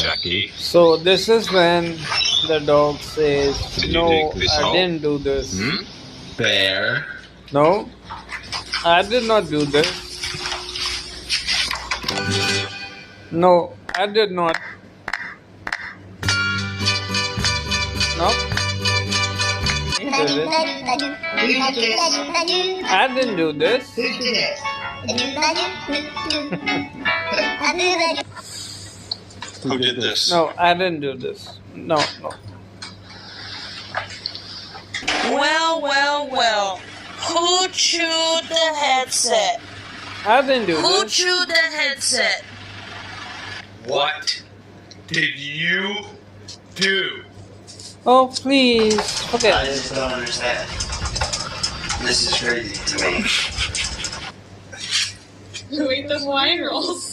Jackie. So this is when the dog says, Did you "No, take this I out? didn't do this. Bear. No, I did not do this. No, I did not. No, he did it. Who did this? I didn't do this. Who did it? Who did this? No, I didn't do this. No, no. Well. Who chewed the headset? I didn't do Who this. chewed the headset? What did you do? Oh, please. I Forget it. just don't understand. This is crazy to me. Who ate the Hawaiian rolls?